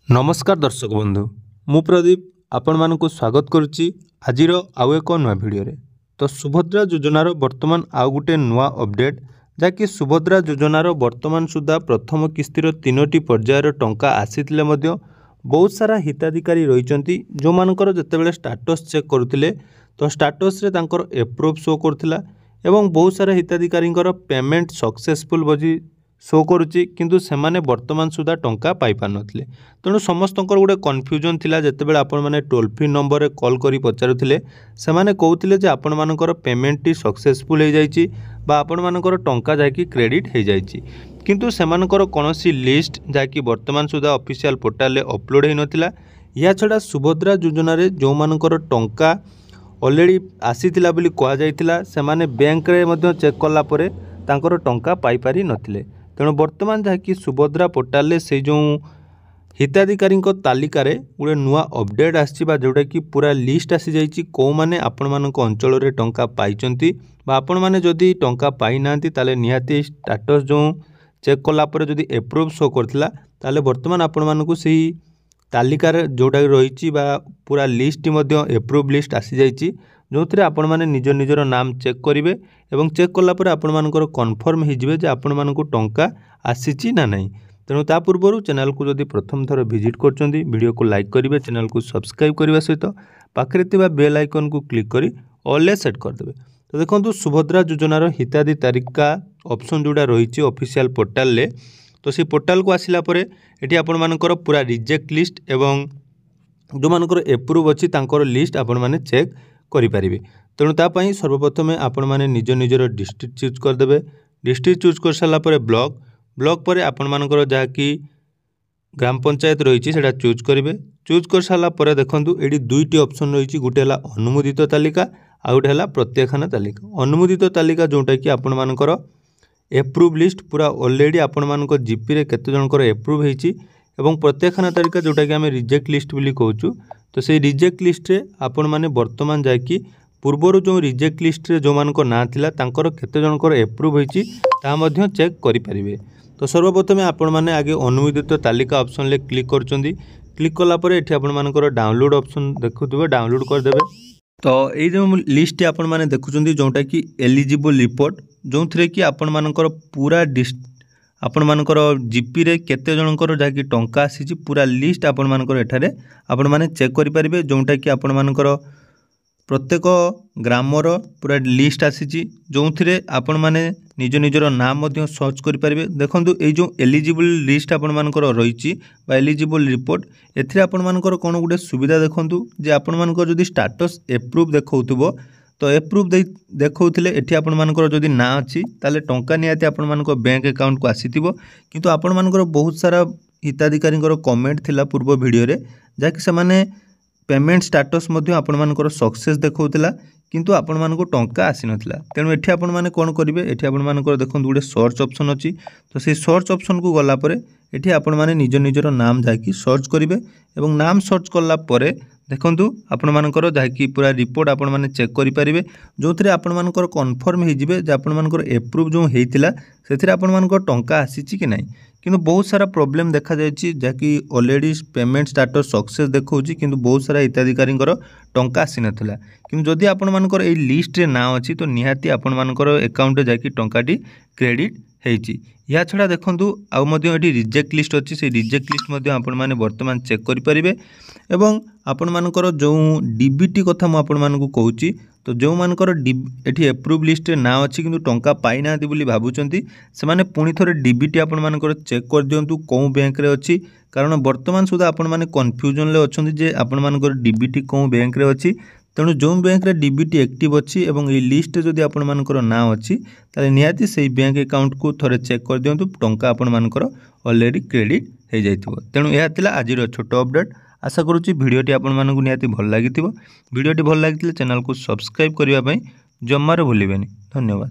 नमस्कार दर्शक बंधु मु प्रदीप आपण मानकु स्वागत करुच्ची आजिर आउ एक नुआ भिडियो रे। तो सुभद्रा योजनार वर्तमान आउ गुटे नुआ अपडेट जहाँकि सुभद्रा योजनार वर्तमान सुधा प्रथम किस्तिर 3टी पर्यायर टंका आसीथिले मध्य बहुत सारा हिताधिकारी रहिचंती जो मानकर जतेबेले स्टाटस चेक करुथिले तो स्टाटस रे तांकर एप्रूव शो करथिला एवं बहुत सारा हिताधिकारींकर पेमेंट सक्सेसफुल बजी शो करुच्ची किंतु सेमाने वर्तमान सुधा टंका पाई पार नथिले। तेणु समस्तंकर गोटे कन्फ्यूजन थिला जेतेबेले आपण माने टोल फ्री नंबर रे कॉल करी पचारुथिले सेमाने कहउथिले जे आपण मानकर पेमेंट टी सक्सेसफुल हो जाइची बा आपण मानकर टंका जाकी क्रेडिट हो जाइची किंतु सेमानकर कोनोसी लिस्ट जाकी वर्तमान सुधा ऑफिशियल पोर्टल रे अपलोड हे नथिला। या छडा सुभद्रा योजना रे जो मानकर टंका ऑलरेडी आसीथिला बोली कहा जाइथिला सेमाने बैंक रे मध्य चेक कला परे तांकर टंका पाई पारी नथिले। तेणु वर्तमान जहाँकि सुभद्रा पोर्टाल से जो हिताधिकारी तालिका गोटे नुआ अपडेट आसवा जोटा कि पूरा लिस्ट आसी जाइए कौ मैंने आपण मान अंचल रे टंका पाइचंती बा आपण मैंने जदि टंका पाई नांती ताले निहाती स्टाटस जो चेक कलापर जदि एप्रूव शो करथिला ताले वर्तमान आपण मानकु सही तालिकार जोटा रही पूरा लिस्ट एप्रूव लिस्ट आसी जाइए जो थे आपण मैंने निज निजर नाम चेक करेंगे और चेक कलापर आपण मानकर कन्फर्म हो आपण मानकु टंका आसीची ना नहीं। तेणु ता पूर्व चैनल को जदि प्रथम थर विजिट करछंती वीडियो को लाइक करेंगे चैनल को सब्सक्राइब करने सहित पाखरे थिबा बेल आइकन को क्लिक करी ऑल सेट करदेवे। तो देखो सुभद्रा योजनार हिताधि तालिका ऑप्शन जोड़ा रही ऑफिशियल पोर्टाल ले तो सी पोर्टाल को आसिला परे एठी आपण मानकर पूरा रिजेक्ट लिस्ट एवं जो मानकर एप्रूव अच्छी तांकर लिस्ट आपण माने चेक करें। तेणु तापाई सर्वप्रथमे आपण माने निज निजर डिस्ट्रिक्ट चूज करदे। डिस्ट्रिक्ट चूज कर सारा ब्लॉक ब्लॉक पर आपण मानकर जहाँकि ग्राम पंचायत रही है चूज करेंगे। चूज कर सारा देखूँ ये दुईटी ऑप्शन रही गोटे है अनुमोदित तालिका आ गोटे है प्रत्याख्यान तालिका। अनुमोदित तालिका जोटा कि आपण मानकर एप्रूव लिस्ट पूरा ऑलरेडी आपण मानक जीपी रे केते जनकर एप्रूव होईची एवं प्रत्याख्यान तालिका जोटा कि आम रिजेक्ट लिस्ट बोली कहूँ तो से रिजेक्ट लिस्ट रे आपण माने वर्तमान जाकि पूर्वर जो रिजेक्ट लिस्ट रे जो मानक ना थिला तांकर केते जनकर एप्रूव होईची ता मध्य चेक करि परिबे। तो सर्वप्रथमे आपण माने आगे अनुमोदित तालिका ऑप्शन ले क्लिक करचंदी। क्लिक कला परे एठी आपण मानकर डाउनलोड ऑप्शन देखुथिबे डाउनलोड कर देबे। तो ये जो लिस्ट आपण माने देखुचंदी जोटा कि एलिजिबल रिपोर्ट जो थरे कि आपण मानकर पूरा आपण मानकर जीपी रे केते जनकर जाकि टंका आसीची पूरा लिस्ट आपण मानकर एठारे आपण माने चेक करि परिबे जोटा कि आपण मानकर प्रत्येक ग्रामर पूरा लिस्ट आसीची जो थरे आपण माने निज निजर नाम मध्य सर्च करि परिबे। देखंतु ए जो एलिजिबल लिस्ट आपण मानकर रहिची बा एलिजिबल रिपोर्ट एथिरे आपण मानकर कोन गुटे सुविधा देखंतु जे आपण मानकर जदि स्टेटस एप्रूव देखौथबो तो एप्रूव देखौथिले एठी आपण मानकर जदि ना अछि ताले टंका नियाते आपण मानकर बैंक अकाउंट को आसीथिबो किंतु आपण मानकर बहुत सारा हिताधिकारींकर कमेंट थिला पूर्व वीडियो रे जाकि से माने पेमेंट स्टेटस मध्य आपण मानकर सक्सेस देखौथिला किंतु आपण मानको टंका आसी नथिला। तेणु एठी आपण माने कोन करिवे एठी आपण मानकर देखंतु गुटे सर्च ऑप्शन अछि तो से सर्च ऑप्शन को गला परे एठी आपण माने निज निजर नाम जाकि सर्च करिवे एवं नाम सर्च कला परे देखंतु आपण मानकर जाकि पूरा रिपोर्ट आपण माने चेक करि परिबे जो थरे आपण मानकर कन्फर्म हे जिवे जे आपण मानकर एप्रूव जो हेतिला सेथिरे आपण मानकर टंका आसीची कि नाही किंतु बहुत सारा प्रॉब्लम देखा जायछि जाकि ऑलरेडी पेमेंट स्टेटस सक्सेस देखौछि किंतु बहुत सारा हिताधिकारींकर टंका आसी नथिला किंतु जदि आपण मानकर ए लिस्ट रे ना अछि तो निहाती आपण मानकर अकाउंट जाकि टंकाटी क्रेडिट हेछि। या छड़ा देखंतु आउ मध्य एठी रिजेक्ट लिस्ट अछि से रिजेक्ट लिस्ट मध्य आपण माने वर्तमान चेक करि परिबे एवं आपण मानकर जो डीबीटी कथा मु आपण मानकु कहूछि तो जो मानकर एठी एप्रूव लिस्ट रे ना अछि किंतु टंका पाई नांती बोली भाबुचंती से माने पुणी थोरे डीबीटी आपण मानकर चेक कर दियंतु को बैंक रे अछि कारण वर्तमान सुधा आपण माने कन्फ्यूजन ले अछंती जे आपण मानकर डीबीटी को बैंक रे अछि। तेणु जो बैंक रे डीबीटी एक्टिव अच्छी एवं ये लिस्ट जदि आपण मानकर ना अच्छी ताले निहाती से बैंक अकाउंट को थोड़े चेक कर दियंतु टंका आपण मानकर ऑलरेडी क्रेडिट हो जाइथिबो। तेणु यह थिला आजिर छोट अपडेट। आशा करूची वीडियोटी आपण मानकु निहाती भल लागिथिबो। वीडियोटी भल लागिथिले चैनल को सब्सक्राइब करिवा पई जम्मारे भूलिबेनी। धन्यवाद।